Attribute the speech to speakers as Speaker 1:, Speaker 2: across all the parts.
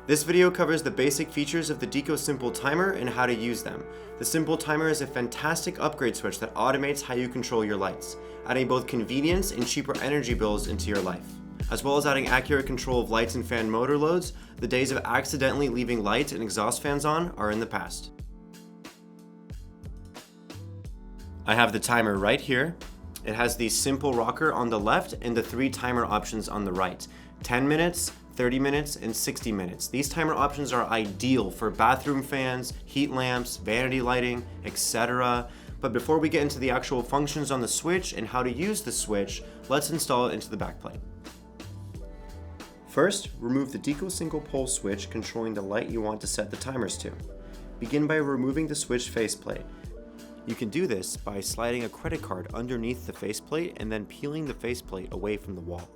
Speaker 1: This video covers the basic features of the Deako Simple Timer and how to use them. The Simple Timer is a fantastic upgrade switch that automates how you control your lights, adding both convenience and cheaper energy bills into your life. As well as adding accurate control of lights and fan motor loads, the days of accidentally leaving lights and exhaust fans on are in the past. I have the timer right here. It has the simple rocker on the left and the 3 timer options on the right. 10 minutes, 30 minutes, and 60 minutes. These timer options are ideal for bathroom fans, heat lamps, vanity lighting, etc. But before we get into the actual functions on the switch and how to use the switch, let's install it into the backplate. First, remove the Deako single pole switch controlling the light you want to set the timers to. Begin by removing the switch faceplate. You can do this by sliding a credit card underneath the faceplate and then peeling the faceplate away from the wall.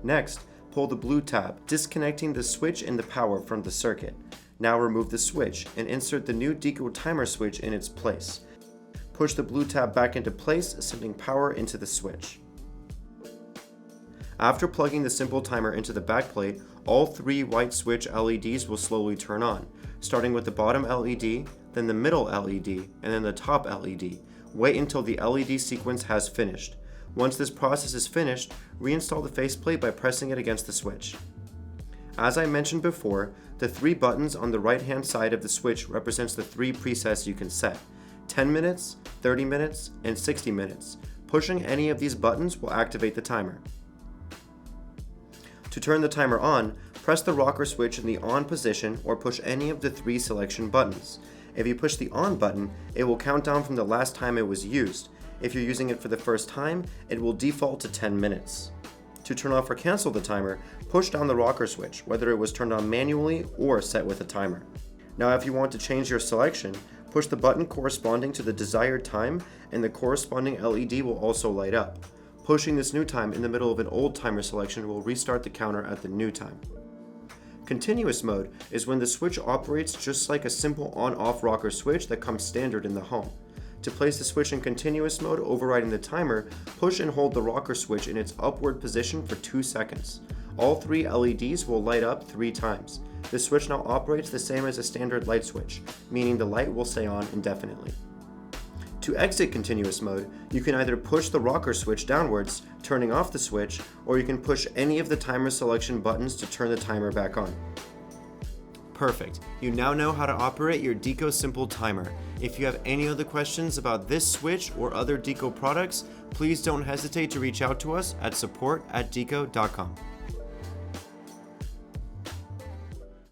Speaker 1: Next, pull the blue tab, disconnecting the switch and the power from the circuit. Now remove the switch and insert the new Deako timer switch in its place. Push the blue tab back into place, sending power into the switch. After plugging the simple timer into the backplate, all 3 white switch LEDs will slowly turn on, starting with the bottom LED, then the middle LED, and then the top LED. Wait until the LED sequence has finished. Once this process is finished, reinstall the faceplate by pressing it against the switch. As I mentioned before, the 3 buttons on the right-hand side of the switch represents the 3 presets you can set: 10 minutes, 30 minutes, and 60 minutes. Pushing any of these buttons will activate the timer. To turn the timer on, press the rocker switch in the on position or push any of the 3 selection buttons. If you push the on button, it will count down from the last time it was used. If you're using it for the first time, it will default to 10 minutes. To turn off or cancel the timer, push down the rocker switch, whether it was turned on manually or set with a timer. Now if you want to change your selection, push the button corresponding to the desired time and the corresponding LED will also light up. Pushing this new time in the middle of an old timer selection will restart the counter at the new time. Continuous mode is when the switch operates just like a simple on-off rocker switch that comes standard in the home. To place the switch in continuous mode overriding the timer, push and hold the rocker switch in its upward position for 2 seconds. All 3 LEDs will light up 3 times. The switch now operates the same as a standard light switch, meaning the light will stay on indefinitely. To exit continuous mode, you can either push the rocker switch downwards, turning off the switch, or you can push any of the timer selection buttons to turn the timer back on. Perfect. You now know how to operate your Deako Simple Timer. If you have any other questions about this switch or other Deako products, please don't hesitate to reach out to us at support@deako.com.